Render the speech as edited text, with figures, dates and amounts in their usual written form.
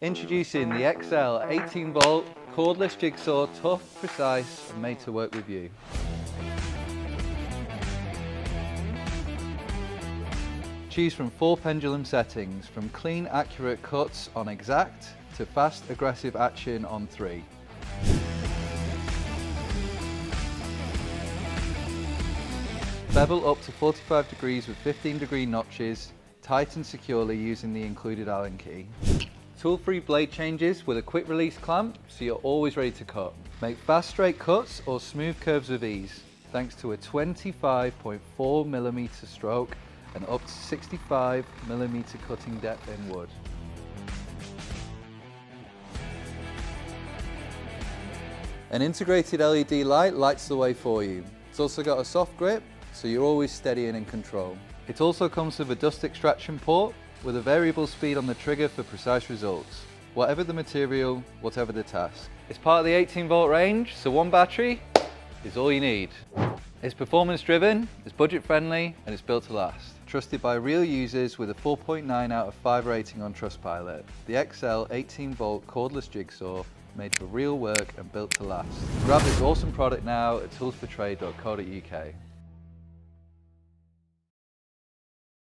Introducing the XL 18V Cordless Jigsaw, tough, precise and made to work with you. Choose from 4 pendulum settings, from clean, accurate cuts on exact to fast, aggressive action on 3. Bevel up to 45 degrees with 15-degree notches, tighten securely using the included Allen key. Tool-free blade changes with a quick release clamp, so you're always ready to cut. Make fast straight cuts or smooth curves with ease, thanks to a 25.4mm stroke and up to 65mm cutting depth in wood. An integrated LED light lights the way for you. It's also got a soft grip, so you're always steady and in control. It also comes with a dust extraction port with a variable speed on the trigger for precise results. Whatever the material, whatever the task. It's part of the 18V range, so one battery is all you need. It's performance driven, it's budget friendly, and it's built to last. Trusted by real users with a 4.9 out of 5 rating on Trustpilot. The XL 18V Cordless Jigsaw, made for real work and built to last. Grab this awesome product now at toolsfortrade.co.uk.